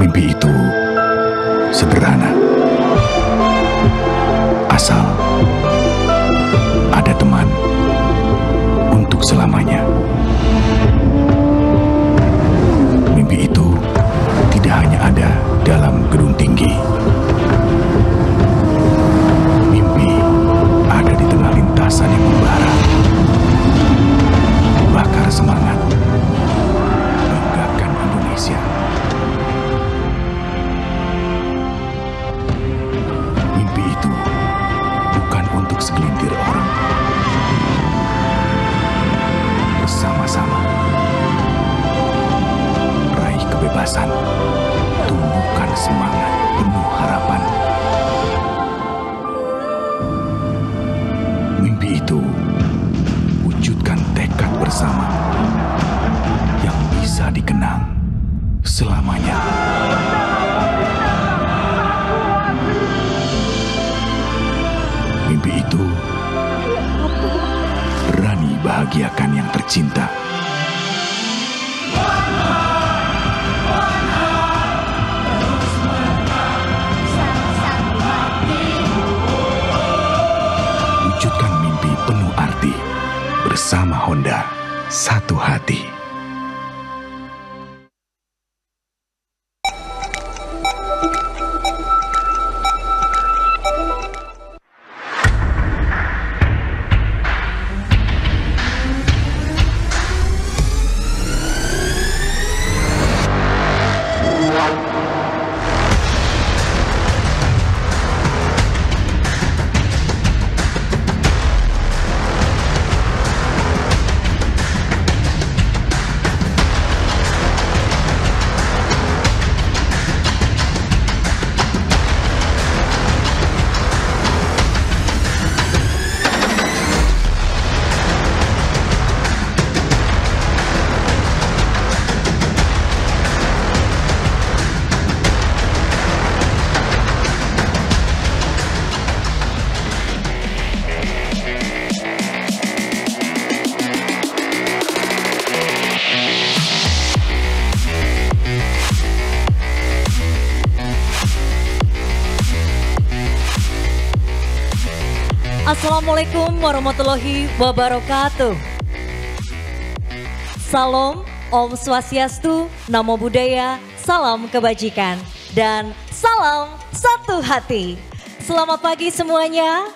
Mimpi itu sederhana, asal ada teman untuk selamanya. Mimpi itu tidak hanya ada dalam gedung tinggi. Mimpi ada di tengah lintasan yang membara, bakar semangat, banggakan Indonesia. Mimpi itu bukan untuk segelintir orang. Bersama-sama raih kebebasan, tumbuhkan semangat penuh harapan. Mimpi itu wujudkan tekad bersama yang bisa dikenang selamanya. Mimpi itu berani bahagiakan yang tercinta. Wujudkan mimpi penuh arti bersama Honda, satu hati. Assalamualaikum warahmatullahi wabarakatuh. Salam, Om Swastiastu, Namo Buddhaya, salam kebajikan, dan salam satu hati. Selamat pagi semuanya.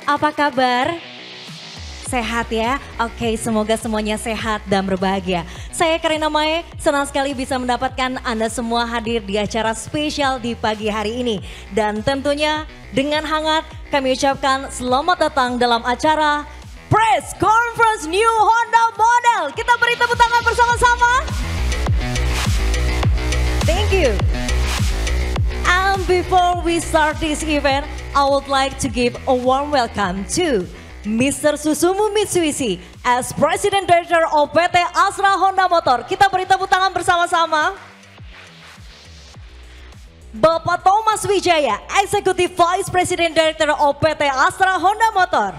Apa kabar? Sehat ya? Oke, semoga semuanya sehat dan berbahagia. Saya Karina Mae, senang sekali bisa mendapatkan Anda semua hadir di acara spesial di pagi hari ini. Dan tentunya dengan hangat kami ucapkan selamat datang dalam acara Press Conference New Honda Model. Kita beri tepuk tangan bersama-sama. Thank you. And before we start this event, I would like to give a warm welcome to Mr. Susumu Mitsubishi as President Director of PT Astra Honda Motor. Kita beri tepuk tangan bersama-sama. Bapak Thomas Wijaya, Executive Vice President Director of PT Astra Honda Motor.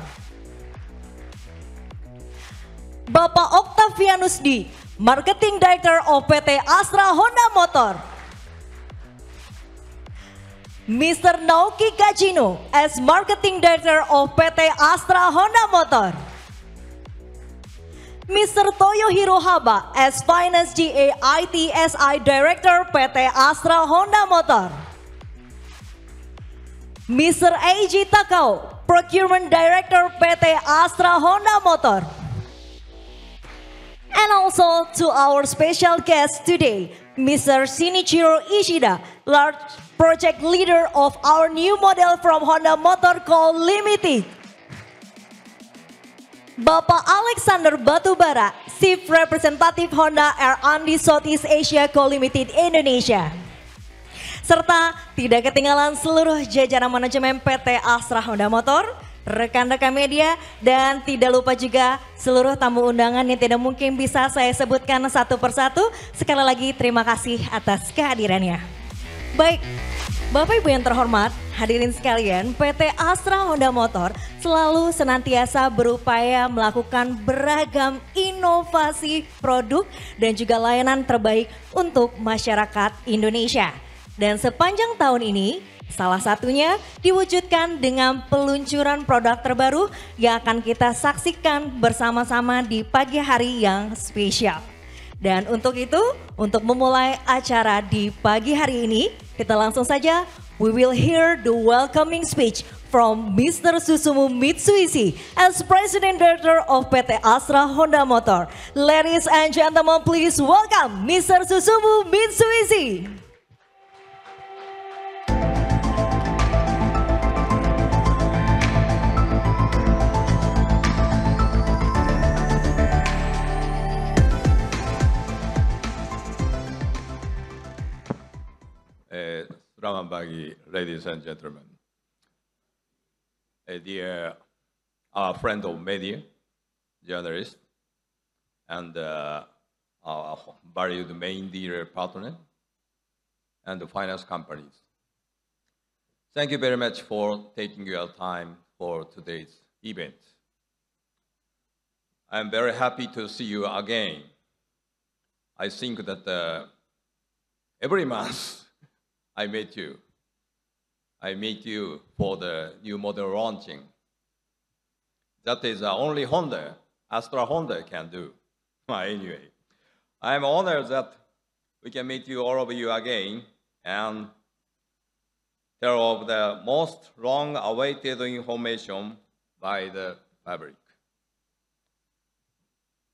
Bapak Octavianus D, Marketing Director of PT Astra Honda Motor. Mr. Naoki Kajino as Marketing Director of PT Astra Honda Motor. Mr. Toyohiro Haba as Finance GA ITSI Director PT Astra Honda Motor. Mr. Eiji Takao, Procurement Director PT Astra Honda Motor. And also to our special guest today, Mr. Shinichiro Ishida, large project leader of our new model from Honda Motor Co. Limited. Bapak Alexander Batubara, Chief Representative Honda R&D Southeast Asia Co. Limited Indonesia. Serta tidak ketinggalan seluruh jajaran manajemen PT Astra Honda Motor, rekan-rekan media, dan tidak lupa juga seluruh tamu undangan yang tidak mungkin bisa saya sebutkan satu persatu. Sekali lagi terima kasih atas kehadirannya. Baik, Bapak Ibu yang terhormat, hadirin sekalian, PT Astra Honda Motor selalu senantiasa berupaya melakukan beragam inovasi produk dan juga layanan terbaik untuk masyarakat Indonesia. Dan sepanjang tahun ini, salah satunya diwujudkan dengan peluncuran produk terbaru yang akan kita saksikan bersama-sama di pagi hari yang spesial. Dan untuk itu, untuk memulai acara di pagi hari ini, kita langsung saja, we will hear the welcoming speech from Mr. Susumu Mitsuishi as President Director of PT Astra Honda Motor. Ladies and gentlemen, please welcome Mr. Susumu Mitsuishi. Selamat pagi, ladies and gentlemen. Dear friend of media, journalists, and our valued main dealer partner, and the finance companies. Thank you very much for taking your time for today's event. I'm very happy to see you again. I think that every month, I meet you for the new model launching. That is the only Honda, Astra Honda can do. Anyway, I'm honored that we can meet you, all of you again, and tell of the most long-awaited information by the public.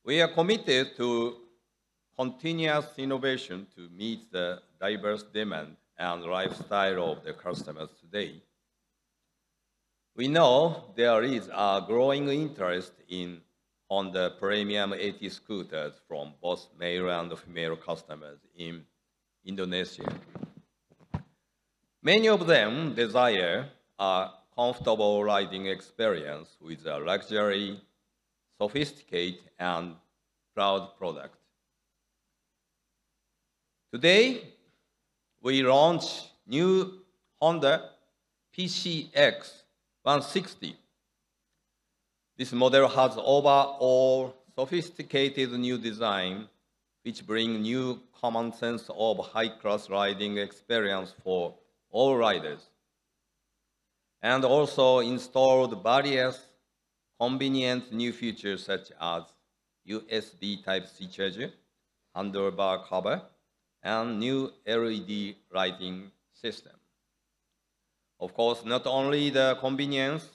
We are committed to continuous innovation to meet the diverse demand and lifestyle of the customers today. We know there is a growing interest in Honda premium AT scooters from both male and female customers in Indonesia. Many of them desire a comfortable riding experience with a luxury, sophisticated, and proud product. Today, we launch new Honda PCX 160. This model has overall sophisticated new design, which bring new common sense of high-class riding experience for all riders, and also installed various convenient new features such as USB Type-C charger, handlebar cover, and new LED lighting system. Of course, not only the convenience,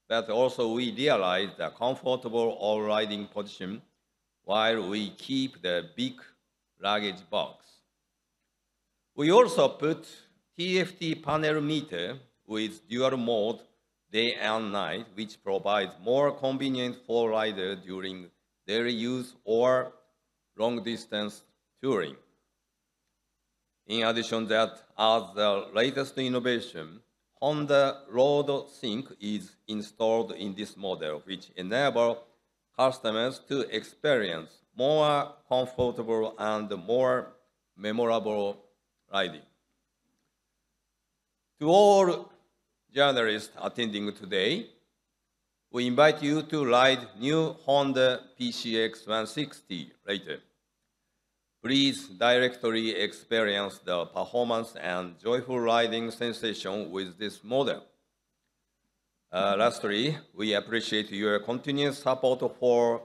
but also we realize the comfortable all-riding position while we keep the big luggage box. We also put TFT panel meter with dual mode day and night, which provides more convenience for riders during daily use or long-distance touring. In addition that, as the latest innovation, Honda Road Sync is installed in this model, which enables customers to experience more comfortable and more memorable riding. To all journalists attending today, we invite you to ride new Honda PCX 160 later. Please directly experience the performance and joyful riding sensation with this model. Lastly, we appreciate your continuous support for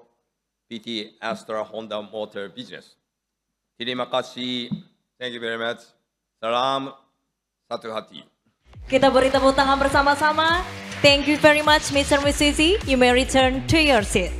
PT Astra Honda Motor business. Terima kasih. Thank you very much. Salam satu hati. Kita beri tepuk tangan bersama-sama. Thank you very much, Mr. Mitsuishi. You may return to your seat.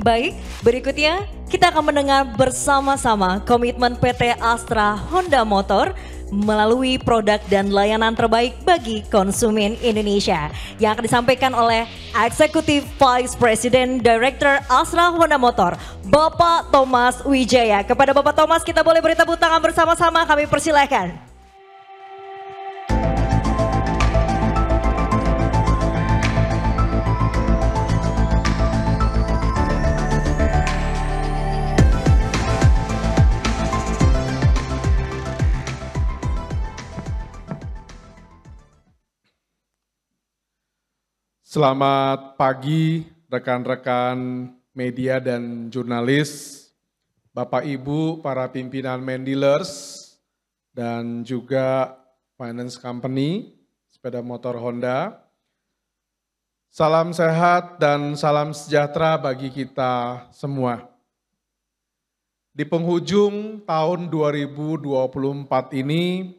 Baik, berikutnya kita akan mendengar bersama-sama komitmen PT Astra Honda Motor melalui produk dan layanan terbaik bagi konsumen Indonesia yang akan disampaikan oleh Executive Vice President Director Astra Honda Motor, Bapak Thomas Wijaya. Kepada Bapak Thomas kita boleh beri tepuk tangan bersama-sama, kami persilahkan. Selamat pagi rekan-rekan media dan jurnalis, Bapak Ibu para pimpinan main dealers, dan juga finance company, sepeda motor Honda. Salam sehat dan salam sejahtera bagi kita semua. Di penghujung tahun 2024 ini,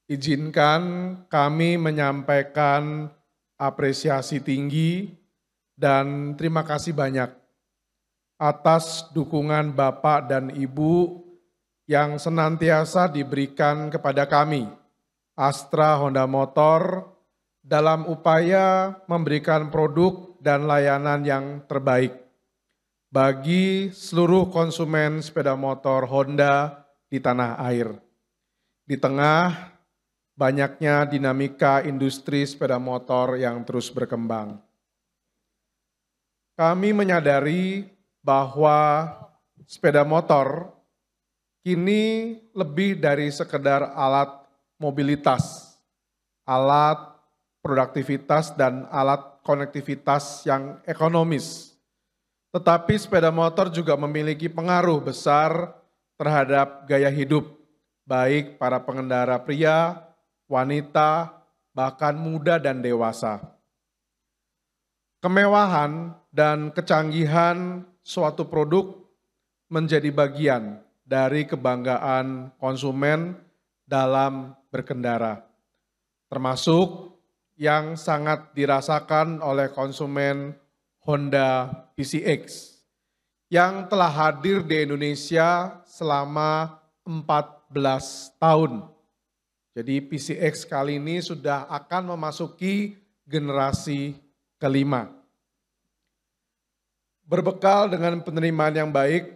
izinkan kami menyampaikan apresiasi tinggi dan terima kasih banyak atas dukungan Bapak dan Ibu yang senantiasa diberikan kepada kami, Astra Honda Motor, dalam upaya memberikan produk dan layanan yang terbaik bagi seluruh konsumen sepeda motor Honda di tanah air. Di tengah banyaknya dinamika industri sepeda motor yang terus berkembang. Kami menyadari bahwa sepeda motor kini lebih dari sekedar alat mobilitas, alat produktivitas dan alat konektivitas yang ekonomis. Tetapi sepeda motor juga memiliki pengaruh besar terhadap gaya hidup, baik para pengendara pria, wanita, bahkan muda dan dewasa. Kemewahan dan kecanggihan suatu produk menjadi bagian dari kebanggaan konsumen dalam berkendara, termasuk yang sangat dirasakan oleh konsumen Honda PCX yang telah hadir di Indonesia selama 14 tahun. Jadi PCX kali ini sudah akan memasuki generasi kelima. Berbekal dengan penerimaan yang baik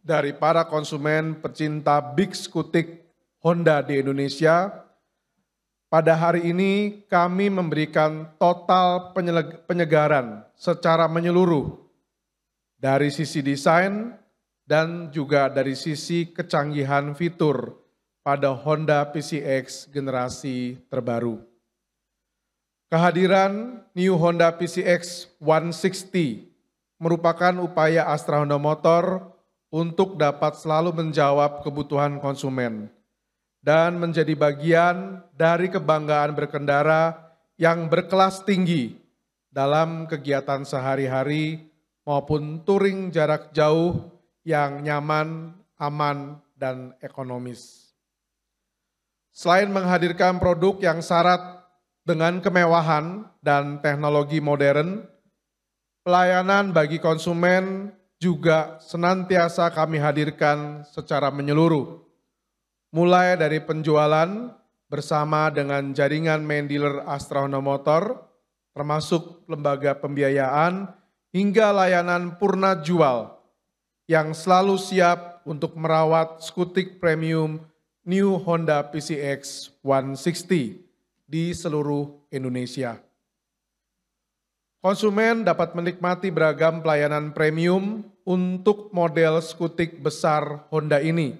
dari para konsumen pecinta big skutik Honda di Indonesia, pada hari ini kami memberikan total penyegaran secara menyeluruh dari sisi desain dan juga dari sisi kecanggihan fitur pada Honda PCX generasi terbaru. Kehadiran New Honda PCX 160 merupakan upaya Astra Honda Motor untuk dapat selalu menjawab kebutuhan konsumen dan menjadi bagian dari kebanggaan berkendara yang berkelas tinggi dalam kegiatan sehari-hari maupun touring jarak jauh yang nyaman, aman, dan ekonomis. Selain menghadirkan produk yang syarat dengan kemewahan dan teknologi modern, pelayanan bagi konsumen juga senantiasa kami hadirkan secara menyeluruh, mulai dari penjualan bersama dengan jaringan main dealer Astra Honda Motor, termasuk lembaga pembiayaan, hingga layanan purna jual yang selalu siap untuk merawat skutik premium New Honda PCX 160 di seluruh Indonesia. Konsumen dapat menikmati beragam pelayanan premium untuk model skutik besar Honda ini,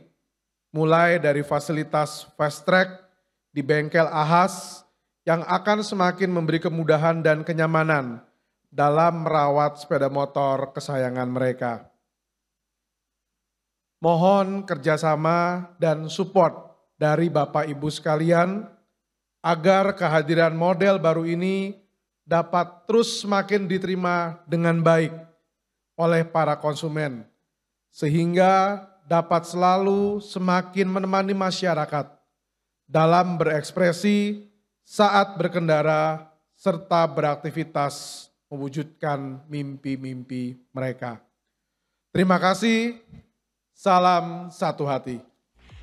mulai dari fasilitas fast track di bengkel Ahas yang akan semakin memberi kemudahan dan kenyamanan dalam merawat sepeda motor kesayangan mereka. Mohon kerjasama dan support dari Bapak Ibu sekalian agar kehadiran model baru ini dapat terus semakin diterima dengan baik oleh para konsumen, sehingga dapat selalu semakin menemani masyarakat dalam berekspresi saat berkendara serta beraktivitas mewujudkan mimpi-mimpi mereka. Terima kasih. Salam satu hati.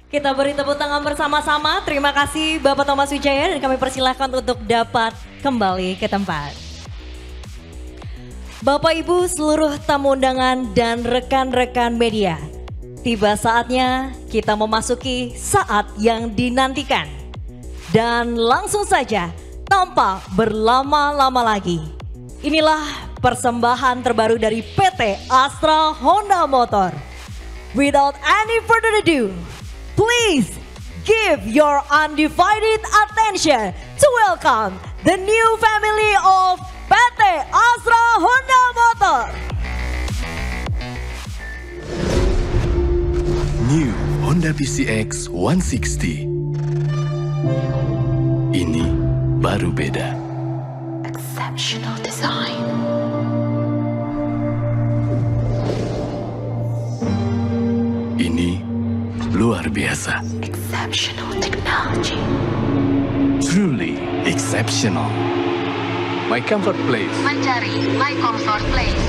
Kita beri tepuk tangan bersama-sama. Terima kasih Bapak Thomas Wijaya dan kami persilahkan untuk dapat kembali ke tempat. Bapak Ibu seluruh tamu undangan dan rekan-rekan media. Tiba saatnya kita memasuki saat yang dinantikan. Dan langsung saja tanpa berlama-lama lagi. Inilah persembahan terbaru dari PT Astra Honda Motor. Without any further ado, please give your undivided attention to welcome the new family of PT Astra Honda Motor. New Honda PCX 160. Ini baru beda. Exceptional design. Ini luar biasa. Exceptional technology. Truly exceptional. My Comfort Place. Mencari My Comfort Place.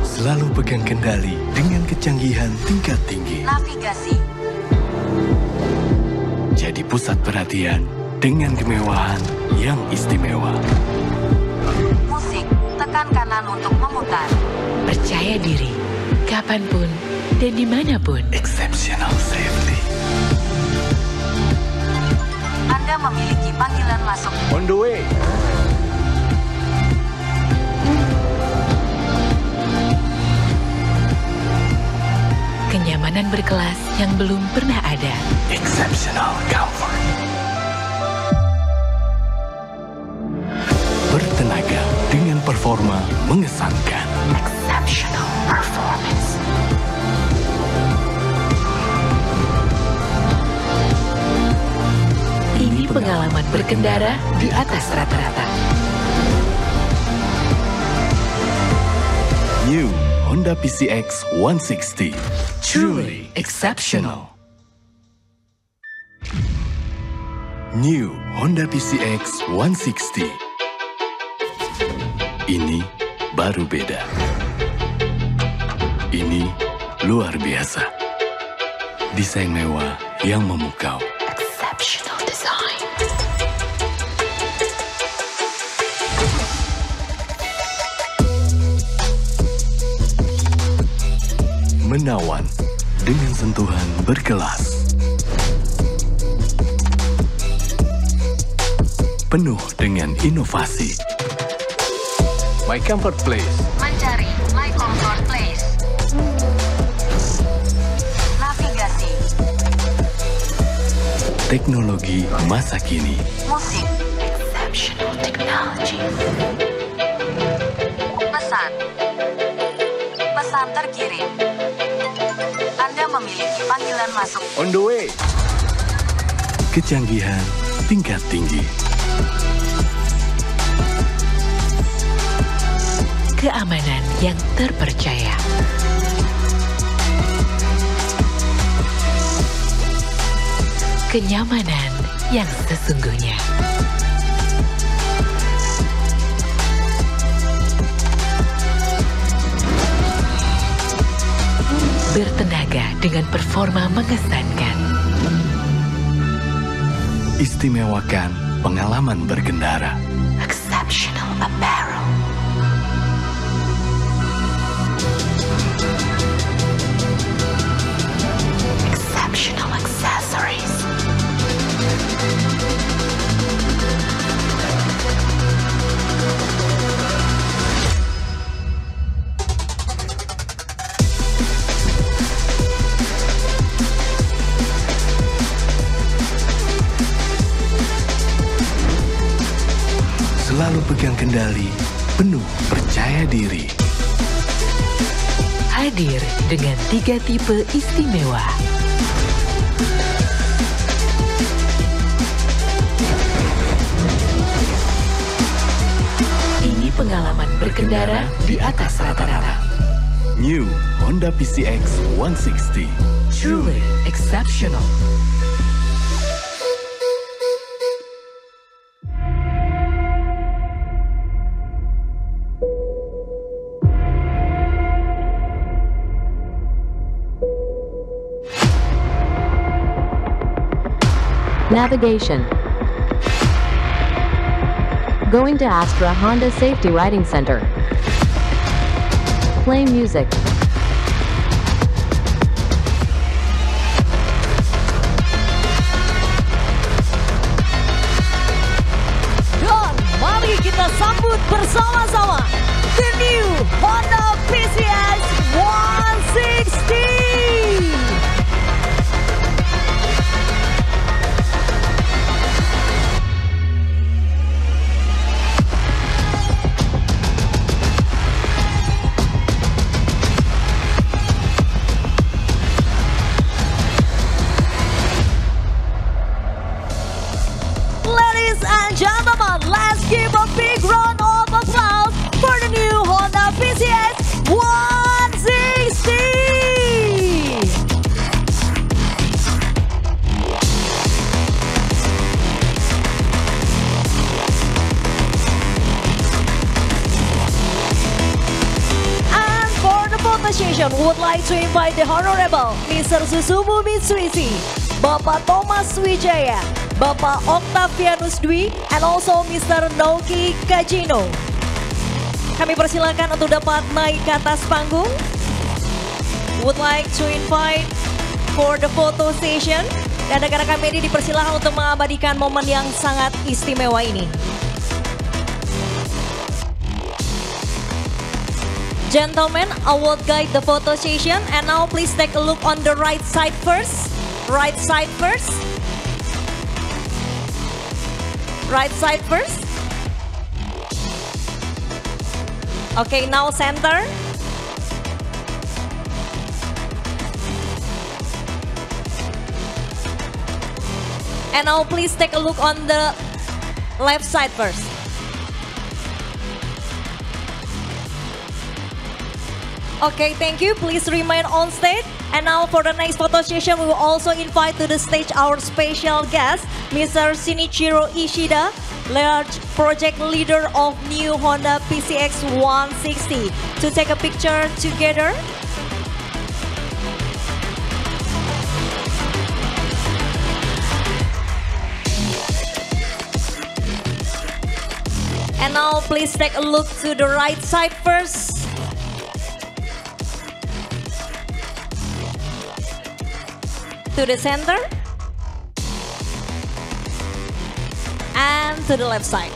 Selalu pegang kendali dengan kecanggihan tingkat tinggi. Navigasi. Jadi pusat perhatian dengan kemewahan yang istimewa. Musik, tekan kanan untuk memutar. Percaya diri, kapanpun dan dimanapun. Exceptional safety. Anda memiliki panggilan masuk. On the way. Kenyamanan berkelas yang belum pernah ada. Exceptional comfort. Bertenaga dengan performa mengesankan. Exceptional performance. Ini pengalaman berkendara di atas rata-rata. New Honda PCX 160. Truly exceptional. New Honda PCX 160. Ini baru beda. Ini luar biasa. Desain mewah yang memukau. Exceptional design. Menawan dengan sentuhan berkelas. Penuh dengan inovasi. My Comfort Place. Mencari My Comfort Place. Navigasi. Teknologi masa kini. Musik. Exceptional technology. Pesan. Pesan terkirim. Anda memiliki panggilan masuk. On the way. Kecanggihan tingkat tinggi. Keamanan yang terpercaya. Kenyamanan yang sesungguhnya. Bertenaga dengan performa mengesankan. Istimewakan pengalaman berkendara. Exceptional apparel. Exceptional accessories. Selalu pegang kendali, penuh percaya diri. Hadir dengan 3 tipe istimewa. Ini pengalaman berkendara di atas rata-rata. New Honda PCX 160. Truly exceptional. Navigation. Going to Astra Honda Safety Riding Center. Play music. Dan mari kita sambut bersama-sama the new Honda PCX 160. would like to invite the Honorable Mr. Susumu Mitsubishi, Bapak Thomas Wijaya, Bapak Octavianus Dwi, and also Mr. Noki Kajino. Kami persilakan untuk dapat naik ke atas panggung. Would like to invite for the photo session. Dan rekan-rekan media dipersilakan untuk mengabadikan momen yang sangat istimewa ini. Gentlemen, I will guide the photo session. And now please take a look on the right side first. Right side first. Right side first. Okay, now center. And now please take a look on the left side first. Okay, thank you. Please remain on stage. And now for the next photo session, we will also invite to the stage our special guest, Mr. Shinichiro Ishida, large project leader of new Honda PCX 160, to take a picture together. And now please take a look to the right side first. To the center. And to the left side.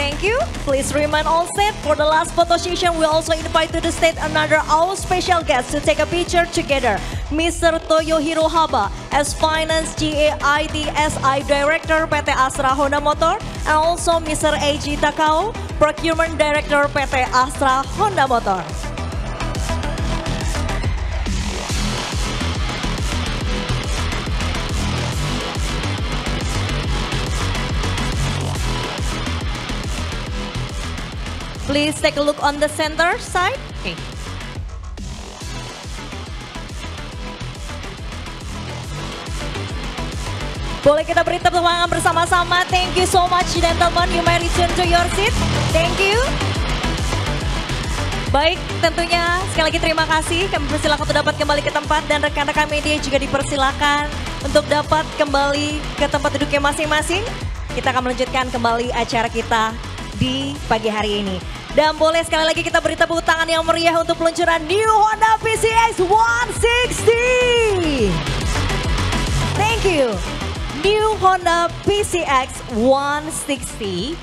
Thank you. Please remain on set. For the last photo session, we also invite to the stage another our special guest to take a picture together. Mr. Toyohiro Haba as Finance GAITSI Director PT Astra Honda Motor, and also Mr. Eiji Takao, Procurement Director PT Astra Honda Motor. Please take a look on the center side. Okay. Boleh kita beri tepuk tangan bersama-sama. Thank you so much, gentlemen. You may return to your seat. Thank you. Baik, tentunya sekali lagi terima kasih. Kami persilakan untuk dapat kembali ke tempat, dan rekan-rekan media juga dipersilakan untuk dapat kembali ke tempat duduknya masing-masing. Kita akan melanjutkan kembali acara kita di pagi hari ini. Dan boleh sekali lagi kita beri tepuk tangan yang meriah untuk peluncuran New Honda PCX 160. Thank you. New Honda PCX 160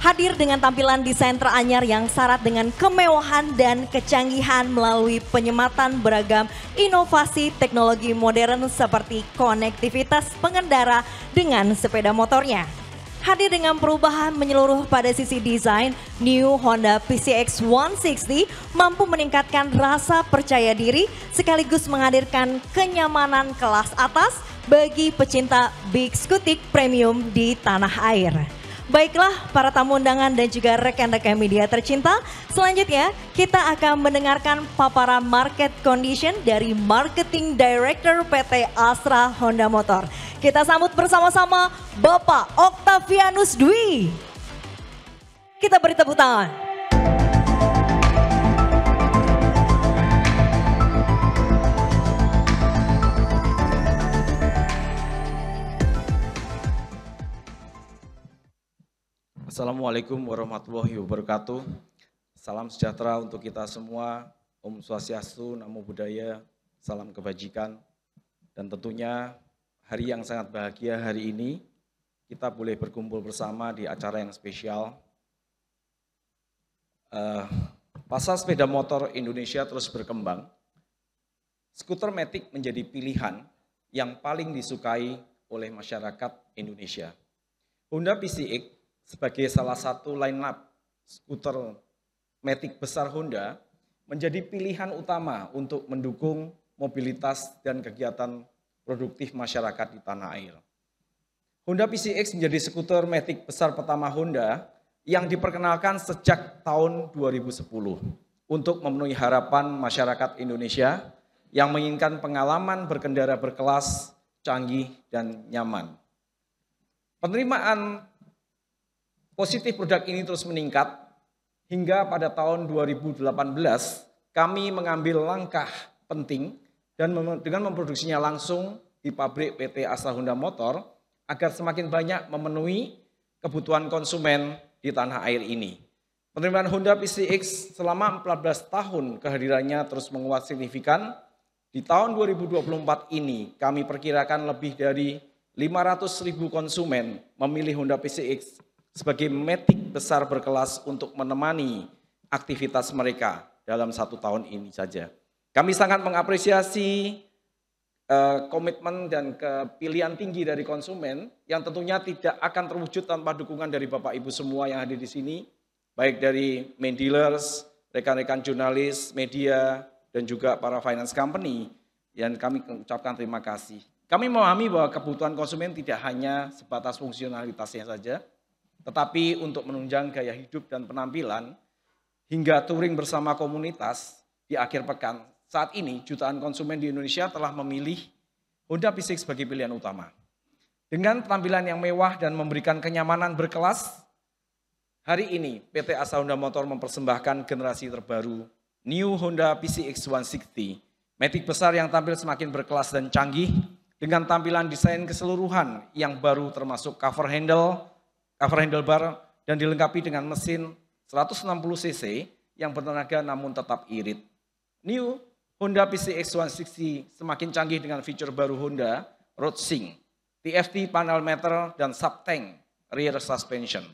hadir dengan tampilan desain teranyar yang syarat dengan kemewahan dan kecanggihan melalui penyematan beragam inovasi teknologi modern seperti konektivitas pengendara dengan sepeda motornya. Hadir dengan perubahan menyeluruh pada sisi desain, New Honda PCX 160 mampu meningkatkan rasa percaya diri sekaligus menghadirkan kenyamanan kelas atas bagi pecinta big skutik premium di tanah air. Baiklah para tamu undangan dan juga rekan-rekan media tercinta, selanjutnya kita akan mendengarkan paparan market condition dari Marketing Director PT Astra Honda Motor. Kita sambut bersama-sama Bapak Octavianus Dwi. Kita beri tepuk tangan. Assalamualaikum warahmatullahi wabarakatuh. Salam sejahtera untuk kita semua. Om Swastiastu, Namo Buddhaya, salam kebajikan. Dan tentunya hari yang sangat bahagia hari ini, kita boleh berkumpul bersama di acara yang spesial. Pasar sepeda motor Indonesia terus berkembang. Skuter matic menjadi pilihan yang paling disukai oleh masyarakat Indonesia. Honda PCX sebagai salah satu line-up skuter matic besar Honda menjadi pilihan utama untuk mendukung mobilitas dan kegiatan produktif masyarakat di tanah air. Honda PCX menjadi skuter matic besar pertama Honda yang diperkenalkan sejak tahun 2010 untuk memenuhi harapan masyarakat Indonesia yang menginginkan pengalaman berkendara berkelas, canggih, dan nyaman. Penerimaan positif produk ini terus meningkat hingga pada tahun 2018 kami mengambil langkah penting dan dengan memproduksinya langsung di pabrik PT Astra Honda Motor agar semakin banyak memenuhi kebutuhan konsumen di tanah air ini. Penerimaan Honda PCX selama 14 tahun kehadirannya terus menguat signifikan. Di tahun 2024 ini kami perkirakan lebih dari 500.000 konsumen memilih Honda PCX sebagai matic besar berkelas untuk menemani aktivitas mereka dalam 1 tahun ini saja. Kami sangat mengapresiasi komitmen dan kepilihan tinggi dari konsumen yang tentunya tidak akan terwujud tanpa dukungan dari Bapak Ibu semua yang hadir di sini, baik dari main dealers, rekan-rekan jurnalis, media, dan juga para finance company, yang kami ucapkan terima kasih. Kami memahami bahwa kebutuhan konsumen tidak hanya sebatas fungsionalitasnya saja, tetapi untuk menunjang gaya hidup dan penampilan, hingga touring bersama komunitas di akhir pekan. Saat ini jutaan konsumen di Indonesia telah memilih Honda PCX sebagai pilihan utama. Dengan tampilan yang mewah dan memberikan kenyamanan berkelas, hari ini PT Astra Honda Motor mempersembahkan generasi terbaru New Honda PCX 160, matic besar yang tampil semakin berkelas dan canggih dengan tampilan desain keseluruhan yang baru termasuk cover handlebar dan dilengkapi dengan mesin 160 cc yang bertenaga namun tetap irit. New Honda PCX 160 semakin canggih dengan fitur baru Honda Road Sync, TFT panel meter dan sub-tank rear suspension.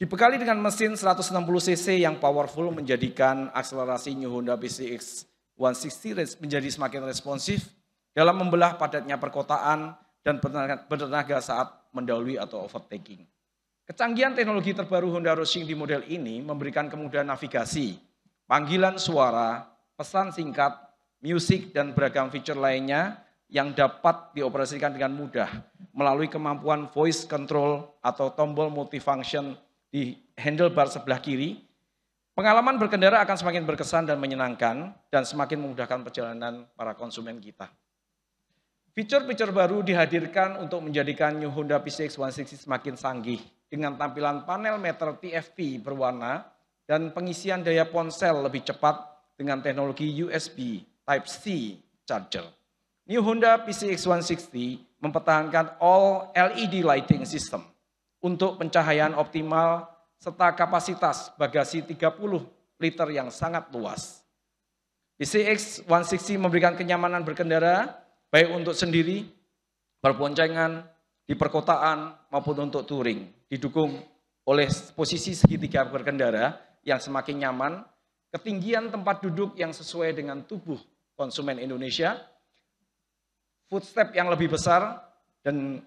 Dibekali dengan mesin 160 cc yang powerful menjadikan akselerasi New Honda PCX 160 menjadi semakin responsif dalam membelah padatnya perkotaan dan bertenaga saat mendahului atau overtaking. Kecanggihan teknologi terbaru Honda Road Sync di model ini memberikan kemudahan navigasi, panggilan suara, pesan singkat, musik, dan beragam fitur lainnya yang dapat dioperasikan dengan mudah melalui kemampuan voice control atau tombol multifunction di handlebar sebelah kiri. Pengalaman berkendara akan semakin berkesan dan menyenangkan dan semakin memudahkan perjalanan para konsumen kita. Fitur-fitur baru dihadirkan untuk menjadikan New Honda PCX 160 semakin canggih dengan tampilan panel meter TFT berwarna dan pengisian daya ponsel lebih cepat dengan teknologi USB Type-C charger. New Honda PCX 160 mempertahankan all LED lighting system untuk pencahayaan optimal serta kapasitas bagasi 30 liter yang sangat luas. PCX 160 memberikan kenyamanan berkendara baik untuk sendiri, berboncengan, di perkotaan maupun untuk touring. Didukung oleh posisi segitiga berkendara yang semakin nyaman, ketinggian tempat duduk yang sesuai dengan tubuh konsumen Indonesia, footstep yang lebih besar dan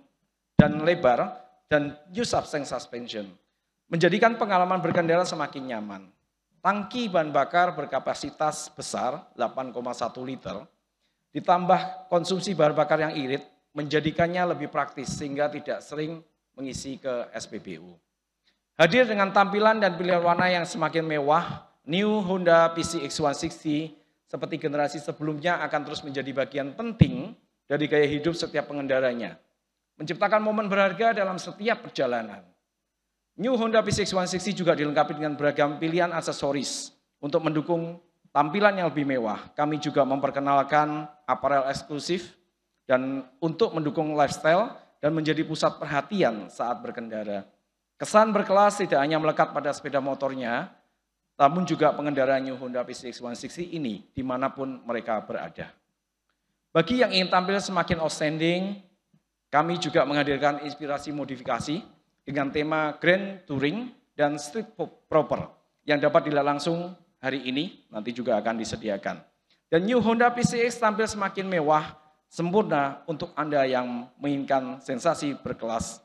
lebar, dan new sub-tank suspension, menjadikan pengalaman berkendara semakin nyaman. Tangki bahan bakar berkapasitas besar 8,1 liter, ditambah konsumsi bahan bakar yang irit, menjadikannya lebih praktis sehingga tidak sering mengisi ke SPBU. Hadir dengan tampilan dan pilihan warna yang semakin mewah, New Honda PCX 160 seperti generasi sebelumnya akan terus menjadi bagian penting dari gaya hidup setiap pengendaranya, menciptakan momen berharga dalam setiap perjalanan. New Honda PCX 160 juga dilengkapi dengan beragam pilihan aksesoris untuk mendukung tampilan yang lebih mewah. Kami juga memperkenalkan aparel eksklusif dan untuk mendukung lifestyle dan menjadi pusat perhatian saat berkendara. Kesan berkelas tidak hanya melekat pada sepeda motornya, namun juga pengendara New Honda PCX 160 ini dimanapun mereka berada. Bagi yang ingin tampil semakin outstanding, kami juga menghadirkan inspirasi modifikasi dengan tema Grand Touring dan Street Proper yang dapat dilihat langsung hari ini, nanti juga akan disediakan. Dan New Honda PCX tampil semakin mewah, sempurna untuk Anda yang menginginkan sensasi berkelas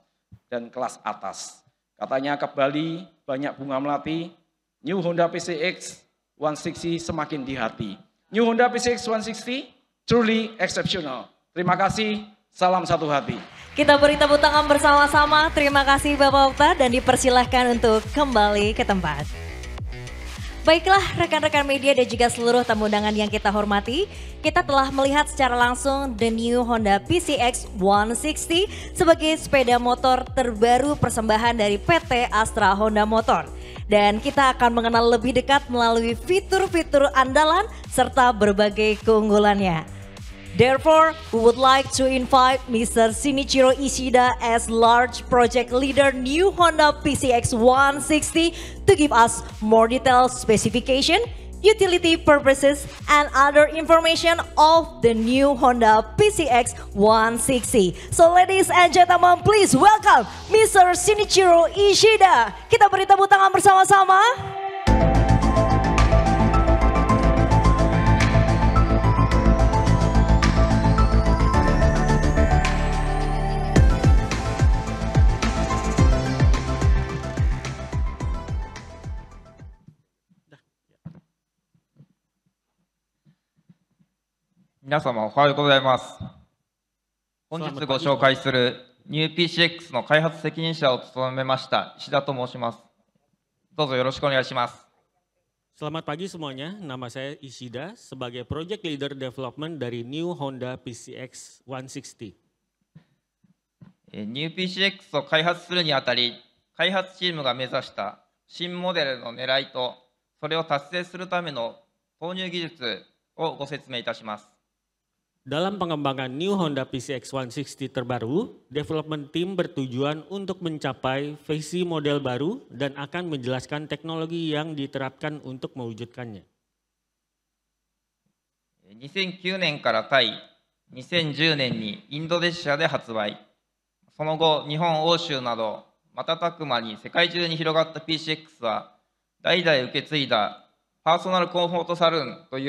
dan kelas atas. Katanya ke Bali, banyak bunga melati, New Honda PCX 160 semakin di hati. New Honda PCX 160 truly exceptional. Terima kasih, salam satu hati. Kita beri tepuk tangan bersama-sama. Terima kasih Bapak Okta dan dipersilahkan untuk kembali ke tempat. Baiklah rekan-rekan media dan juga seluruh tamu undangan yang kita hormati, kita telah melihat secara langsung the new Honda PCX 160 sebagai sepeda motor terbaru persembahan dari PT Astra Honda Motor. Dan kita akan mengenal lebih dekat melalui fitur-fitur andalan serta berbagai keunggulannya. Therefore, we would like to invite Mr. Shinichiro Ishida as large project leader new Honda PCX 160 to give us more detailed specification, utility purposes, and other information of the new Honda PCX 160. So ladies and gentlemen, please welcome Mr. Shinichiro Ishida. Kita beri tepuk tangan bersama-sama.皆様おはようございます。本日ご紹介するニュー PCX の開発責任者を務めました石田と申します。どうぞよろしくお願いします。Selamat pagi semuanya, nama saya Ishida sebagai Project Leader Development dari New Honda PCX 160. ニュー PCX を開発するにあたり、開発チームが目指した新モデルの狙いと、それを達成するための投入技術をご説明いたします。Dalam pengembangan New Honda PCX 160 terbaru, development team bertujuan untuk mencapai versi model baru dan akan menjelaskan teknologi yang diterapkan untuk mewujudkannya. 2009年からタイ、2010年にインドネシアで発売。その後、日本、欧州など、瞬く間に世界中に広がった PCX は、代々受け継いだパーソナルコンフォートサルーンとい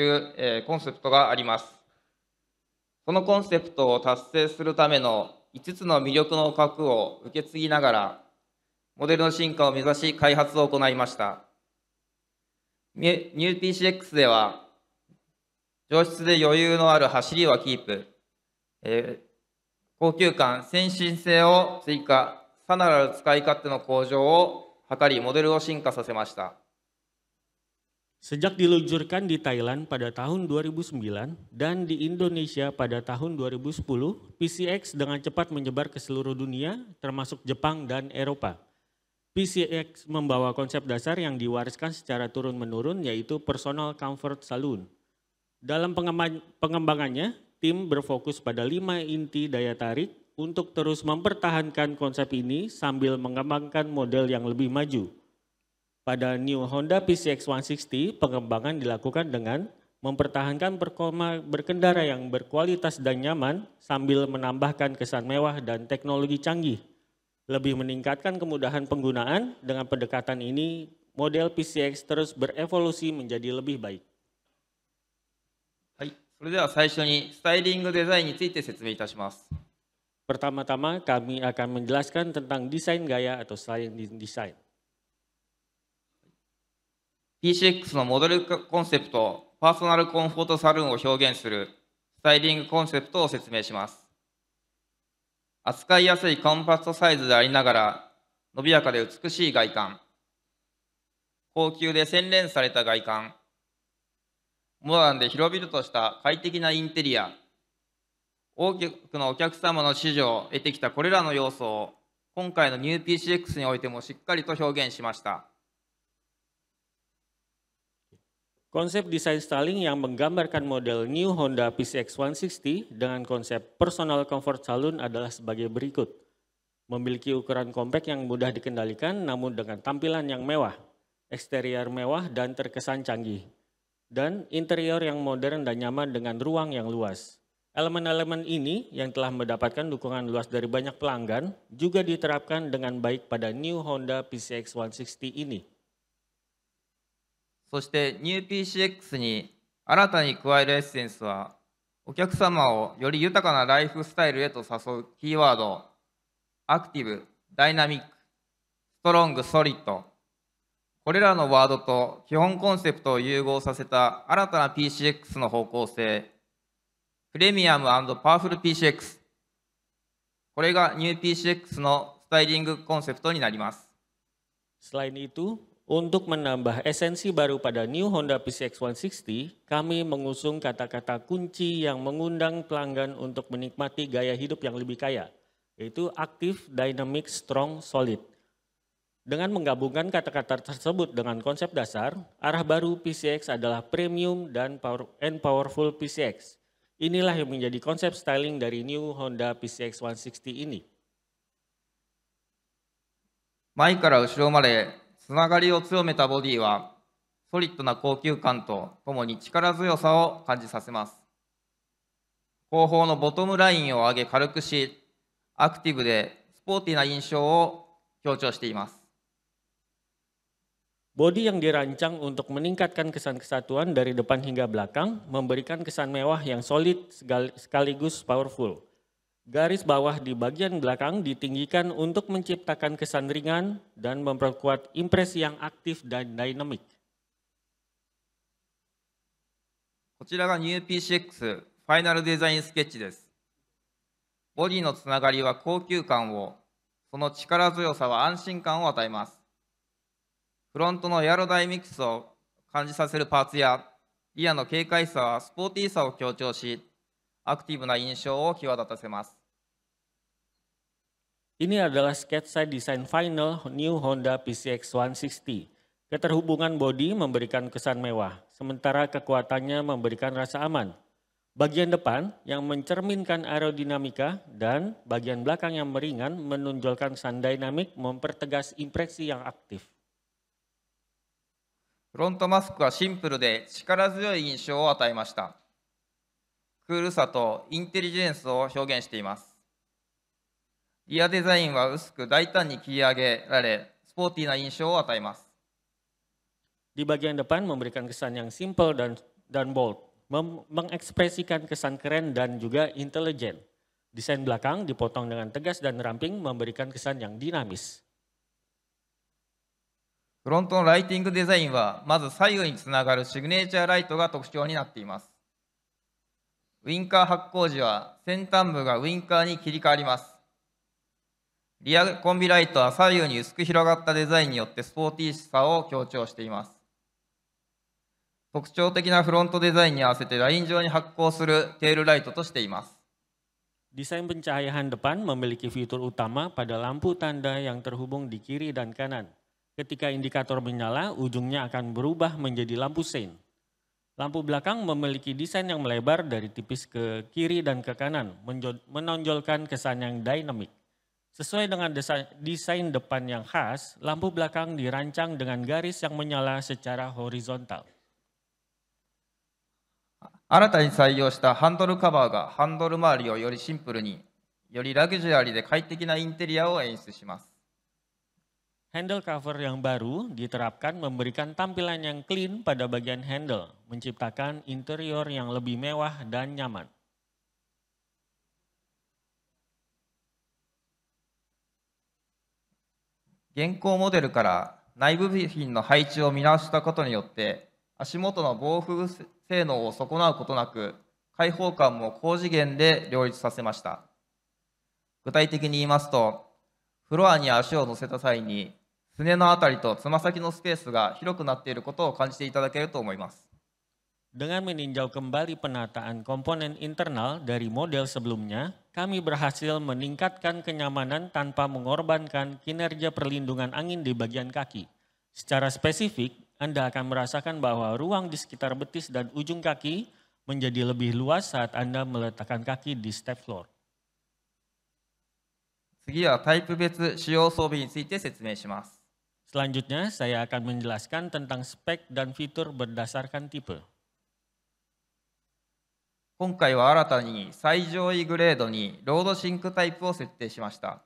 う、コンセプトがあります。このコンセプトを達成するための5つの魅力の核を受け継ぎながら、モデルの進化を目指し開発を行いました。ニュー PCX では、上質で余裕のある走りはキープ、高級感、先進性を追加、さらなる使い勝手の向上を図り、モデルを進化させました。Sejak diluncurkan di Thailand pada tahun 2009 dan di Indonesia pada tahun 2010, PCX dengan cepat menyebar ke seluruh dunia, termasuk Jepang dan Eropa. PCX membawa konsep dasar yang diwariskan secara turun-menurun, yaitu Personal Comfort Saloon. Dalam pengembangannya, tim berfokus pada 5 inti daya tarik untuk terus mempertahankan konsep ini sambil mengembangkan model yang lebih maju. Pada New Honda PCX 160, pengembangan dilakukan dengan mempertahankan performa berkendara yang berkualitas dan nyaman sambil menambahkan kesan mewah dan teknologi canggih. Lebih meningkatkan kemudahan penggunaan, dengan pendekatan ini model PCX terus berevolusi menjadi lebih baik. はい、それでは最初にスタイリングデザインについて説明いたします。Pertama-tama kami akan menjelaskan tentang desain gaya atau styling design. PCX のモデルコンセプト、パーソナルコンフォートサルーンを表現するスタイリングコンセプトを説明します。扱いやすいコンパクトサイズでありながら、伸びやかで美しい外観、高級で洗練された外観、モダンで広々とした快適なインテリア、多くのお客様の支持を得てきたこれらの要素を、今回のニュー PCX においてもしっかりと表現しました。Konsep desain styling yang menggambarkan model New Honda PCX 160 dengan konsep Personal Comfort Saloon adalah sebagai berikut. Memiliki ukuran kompak yang mudah dikendalikan namun dengan tampilan yang mewah, eksterior mewah dan terkesan canggih, dan interior yang modern dan nyaman dengan ruang yang luas. Elemen-elemen ini yang telah mendapatkan dukungan luas dari banyak pelanggan juga diterapkan dengan baik pada New Honda PCX 160 ini. そしてニュー PCX に新たに加えるエッセンスは、お客様をより豊かなライフスタイルへと誘うキーワード、アクティブ、ダイナミック、ストロング、ソリッド、これらのワードと基本コンセプトを融合させた新たな PCX の方向性、プレミアム&パワフル PCX、これがニュー PCX のスタイリングコンセプトになります。Selain itu, untuk menambah esensi baru pada New Honda PCX 160, kami mengusung kata-kata kunci yang mengundang pelanggan untuk menikmati gaya hidup yang lebih kaya, yaitu aktif, dynamic, strong, solid. Dengan menggabungkan kata-kata tersebut dengan konsep dasar, arah baru PCX adalah premium dan powerful PCX. Inilah yang menjadi konsep styling dari New Honda PCX 160 ini. 前から後ろまでつながりを強めたボディは、ソリッドな高級感とともに力強さを感じさせます。後方のボトムラインを上げ軽くし、アクティブでスポーティーな印象を強調しています。 Bodi yang dirancang untuk meningkatkan kesan kesatuan dari depan hingga belakang, memberikan kesan mewah yang solid sekaligus powerful. Garis bawah di bagian belakang ditinggikan untuk menciptakan kesan ringan dan memperkuat impresi yang aktif dan dynamic. こちらがニュー PCX ファイナルデザインスケッチです。ボディのつながりは高級感を、その力強さは安心感を与えます。フロントのエアロダイミックスを感じさせるパーツや、リアの軽快さはスポーティーさを強調し、アクティブな印象を際立たせます。 Ini adalah sketsa desain final New Honda PCX 160. Keterhubungan bodi memberikan kesan mewah, sementara kekuatannya memberikan rasa aman. Bagian depan yang mencerminkan aerodinamika dan bagian belakang yang meringan menonjolkan kesan dinamik mempertegas impresi yang aktif. フロントマスクはシンプルで力強い印象を与えました。クールさとインテリジェンスを表現しています。リアデザインは薄く大胆に切り上げられ、スポーティーな印象を与えます。 Di bagian depan memberikan kesan yang simple dan bold, mengekspresikan kesan keren dan juga intelijen. Desain belakang dipotong dengan tegas dan ramping memberikan kesan yang dinamis. フロントのライティングデザインは、まず左右につながるシグネチャーライトが特徴になっています。ウインカー発光時は先端部がウインカーに切り替わります。リアコンビライトは左右に薄く広がったデザインによってスポーティーさを強調しています。特徴的なフロントデザインに合わせてライン上に発光するテールライトとしています。 Desain pencahayaan depan memiliki fitur utama pada lampu tanda yang terhubung di kiri dan kanan. Ketika indikator menyala, ujungnya akan berubah menjadi lampu sein. Lampu belakang memiliki desain yang melebar dari tipis ke kiri dan ke kanan, menonjolkan kesan yang dynamic. Sesuai dengan desain depan yang khas, lampu belakang dirancang dengan garis yang menyala secara horizontal. 新たに採用したハンドルカバーがハンドル周りをよりシンプルに、よりラグジュアリーで快適なインテリアを演出します。 Handle cover yang baru diterapkan memberikan tampilan yang clean pada bagian handle, menciptakan interior yang lebih mewah dan nyaman. 現行モデルから内部部品の配置を見直したことによって、足元の防風性能を損なうことなく、開放感も高次元で両立させました。具体的に言いますと、フロアに足を乗せた際に、すねのあたりとつま先のスペースが広くなっていることを感じていただけると思います。 Dengan meninjau kembali penataan komponen internal dari model sebelumnya, kami berhasil meningkatkan kenyamanan tanpa mengorbankan kinerja perlindungan angin di bagian kaki. Secara spesifik, Anda akan merasakan bahwa ruang di sekitar betis dan ujung kaki menjadi lebih luas saat Anda meletakkan kaki di step floor. 次はタイプ別使用装備について説明します。 Selanjutnya, saya akan menjelaskan tentang spek dan fitur berdasarkan tipe. 今回は新たに最上位グレードにロードシンクタイプを設定しました。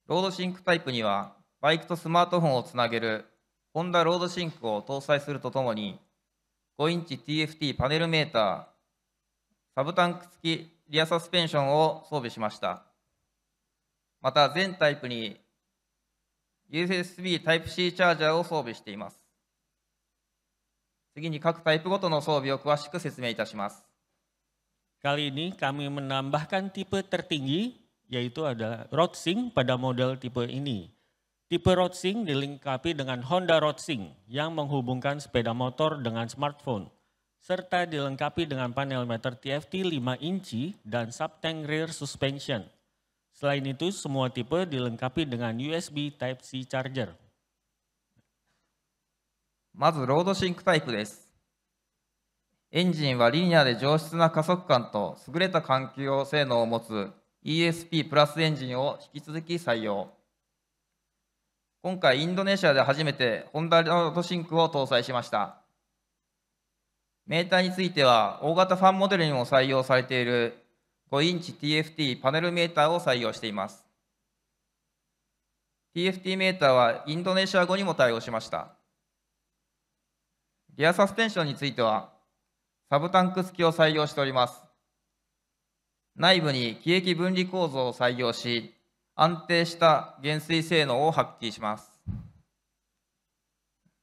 ロードシンクタイプにはバイクとスマートフォンをつなげるホンダロードシンクを搭載するとともに5インチ TFT パネルメーター、サブタンク付きリアサスペンションを装備しました。また全タイプに USB Type-C チャージャーを装備しています。次に各タイプごとの装備を詳しく説明いたします。 Kali ini kami menambahkan tipe tertinggi, yaitu adalah RoadSync pada model tipe ini. Tipe RoadSync dilengkapi dengan Honda RoadSync yang menghubungkan sepeda motor dengan smartphone, serta dilengkapi dengan panel meter TFT 5 inci dan subtank rear suspension. Selain itu, semua tipe dilengkapi dengan USB Type-C charger. まずロードシンクタイプです。エンジンはリニアで上質な加速感と優れた環境性能を持つ ESP プラスエンジンを引き続き採用。今回インドネシアで初めてホンダロードシンクを搭載しました。メーターについては大型ファンモデルにも採用されている5インチ TFT パネルメーターを採用しています。TFT メーターはインドネシア語にも対応しました。リアサスペンションについてはサブタンク付きを採用しております。内部に気液分離構造を採用し、安定した減衰性能を発揮します。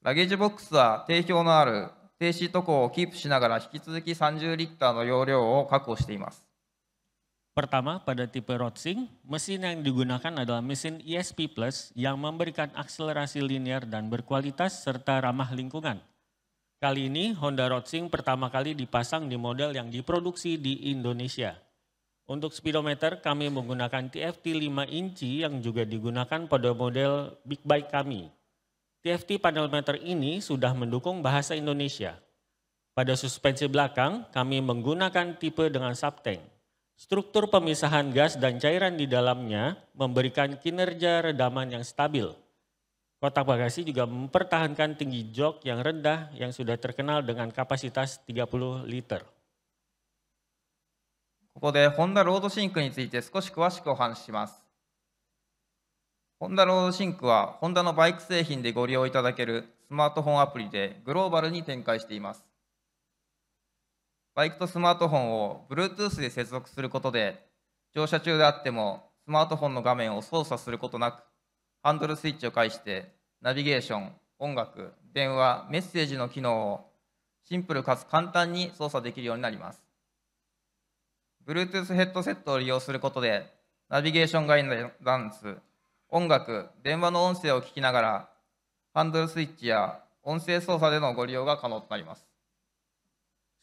ラゲージボックスは定評のある低シート高をキープしながら引き続き30リッターの容量を確保しています。Pertama, pada tipe Rodsing, mesin yang digunakan adalah mesin ESP Plus yang memberikan akselerasi linear dan berkualitas serta ramah lingkungan. Kali ini Honda Rodsing pertama kali dipasang di model yang diproduksi di Indonesia. Untuk speedometer kami menggunakan TFT 5 inci yang juga digunakan pada model Big Bike kami. TFT panel meter ini sudah mendukung bahasa Indonesia. Pada suspensi belakang kami menggunakan tipe dengan subtank. Struktur pemisahan gas dan cairan di dalamnya memberikan kinerja redaman yang stabil. Kotak bagasi juga mempertahankan tinggi jok yang rendah yang sudah terkenal dengan kapasitas 30 liter. ここでホンダロードシンクについて少し詳しくお話しします。ホンダロードシンクはホンダのバイク製品でご利用いただけるスマートフォンアプリでグローバルに展開しています。バイクとスマートフォンを Bluetooth で接続することで、乗車中であってもスマートフォンの画面を操作することなく、ハンドルスイッチを介してナビゲーション、音楽、電話、メッセージの機能をシンプルかつ簡単に操作できるようになります。Bluetooth ヘッドセットを利用することで、ナビゲーションガイダンス、音楽、電話の音声を聞きながら、ハンドルスイッチや音声操作でのご利用が可能となります。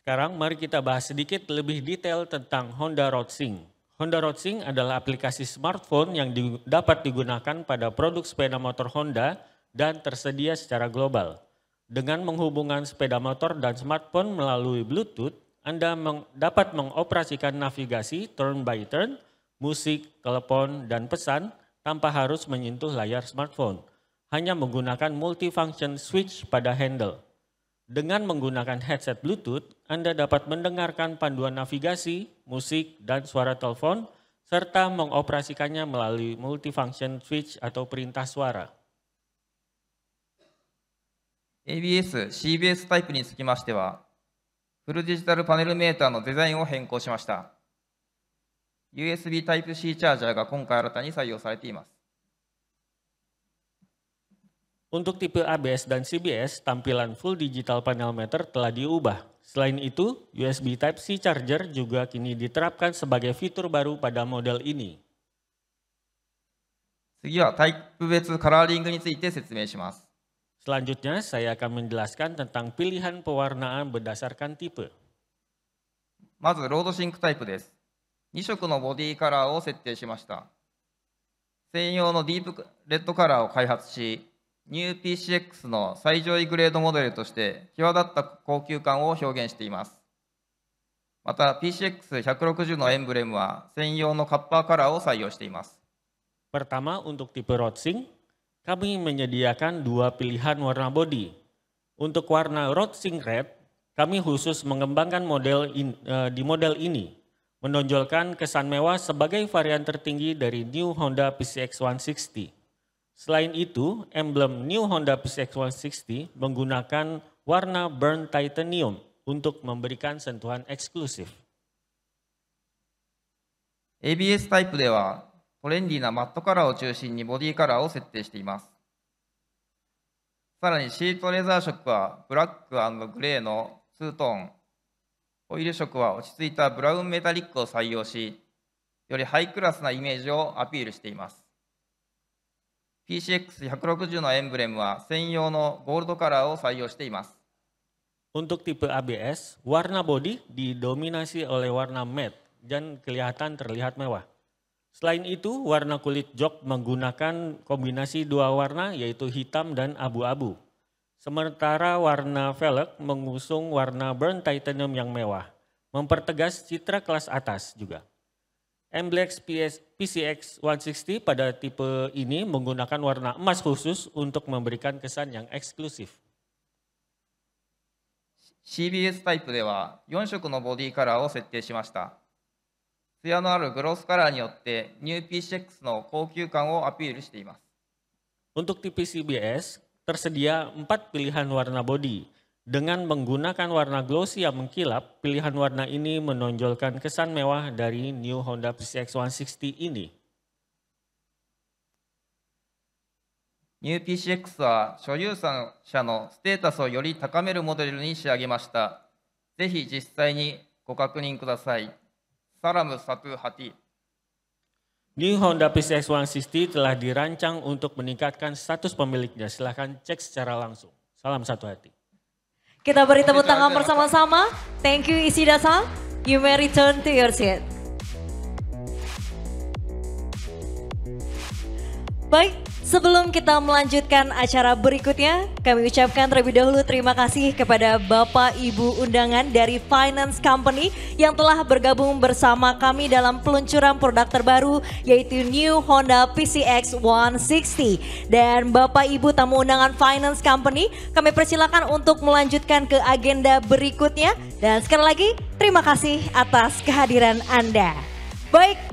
Sekarang mari kita bahas sedikit lebih detail tentang Honda Rodsing. Honda Rodsing adalah aplikasi smartphone yang dapat digunakan pada produk sepeda motor Honda dan tersedia secara global. Dengan menghubungkan sepeda motor dan smartphone melalui Bluetooth, Anda dapat mengoperasikan navigasi turn by turn, musik, telepon, dan pesan tanpa harus menyentuh layar smartphone. Hanya menggunakan multifunction switch pada handle. Dengan menggunakan headset Bluetooth, Anda dapat mendengarkan panduan navigasi, musik, dan suara telepon, serta mengoperasikannya melalui multifunction switch atau perintah suara. ABS、CBS タイプにつきましては、フルデジタルパネルメーターのデザインを変更しました。USB Type-C チャージャーが今回新たに採用されています。Untuk tipe ABS dan CBS, tampilan full digital panel meter telah diubah. Selain itu, USB Type-C charger juga kini diterapkan sebagai fitur baru pada model ini. 次はタイプ別カラーリングについて説明します。Selanjutnya, saya akan menjelaskan tentang pilihan pewarnaan berdasarkan tipe. まず、ロードシンクタイプです。2色のボディカラーを設定しました。専用のディープレッドカラーを開発し、ニュー PCX の最上位グレードモデルとして際立った高級感を表現しています。また PCX160 のエンブレムは専用のカッパーカラーを採用しています。Pertama, untuk tipe Rodsing, kami menyediakan dua pilihan warna bodi. Untuk warna Rodsing Red, kami khusus mengembangkan di model ini, menonjolkan kesan mewah sebagai varian tertinggi dari New Honda PCX 160. Selain itu, emblem New Honda PCX 160 menggunakan warna burn titanium untuk memberikan sentuhan eksklusif. ABS タイプではトレンディーなマットカラーを中心にボディカラーを設定しています。さらにシートレザー色はブラック&グレーのツートーン、ホイール色は落ち着いたブラウンメタリックを採用し、よりハイクラスなイメージをアピールしています。PCX160 のエンブレムは専用のゴールドカラーを採用しています。Untuk tipe ABS, warna bodi didominasi oleh warna matte dan kelihatan terlihat mewah. Selain itu, warna kulit jok menggunakan kombinasi dua warna yaitu hitam dan abu-abu. Sementara warna velg mengusung warna burnt titanium yang mewah, mempertegas citra kelas atas juga. MBLX PCX 160 pada tipe ini menggunakan warna emas khusus untuk memberikan kesan yang eksklusif. CBS タイプでは4色のボディカラーを設定しました。艶のあるグロスカラーによってニュー PCX の高級感をアピールしています。Untuk tipe CBS, tersedia 4 pilihan warna bodi. Dengan menggunakan warna glossy yang mengkilap, pilihan warna ini menonjolkan kesan mewah dari New Honda PCX 160 ini. New PCX は所有者のステータスをより高めるモデルに仕上げました。ぜひ実際にご確認ください。Salam satu hati. New Honda PCX 160 telah dirancang untuk meningkatkan status pemiliknya. Silahkan cek secara langsung. Salam satu hati. Kita beri tepuk tangan bersama-sama. Thank you Ishida-san. You may return to your seat. Baik, sebelum kita melanjutkan acara berikutnya, kami ucapkan terlebih dahulu terima kasih kepada Bapak Ibu undangan dari Finance Company yang telah bergabung bersama kami dalam peluncuran produk terbaru yaitu New Honda PCX 160. Dan Bapak Ibu tamu undangan Finance Company, kami persilakan untuk melanjutkan ke agenda berikutnya. Dan sekali lagi terima kasih atas kehadiran Anda. Baik.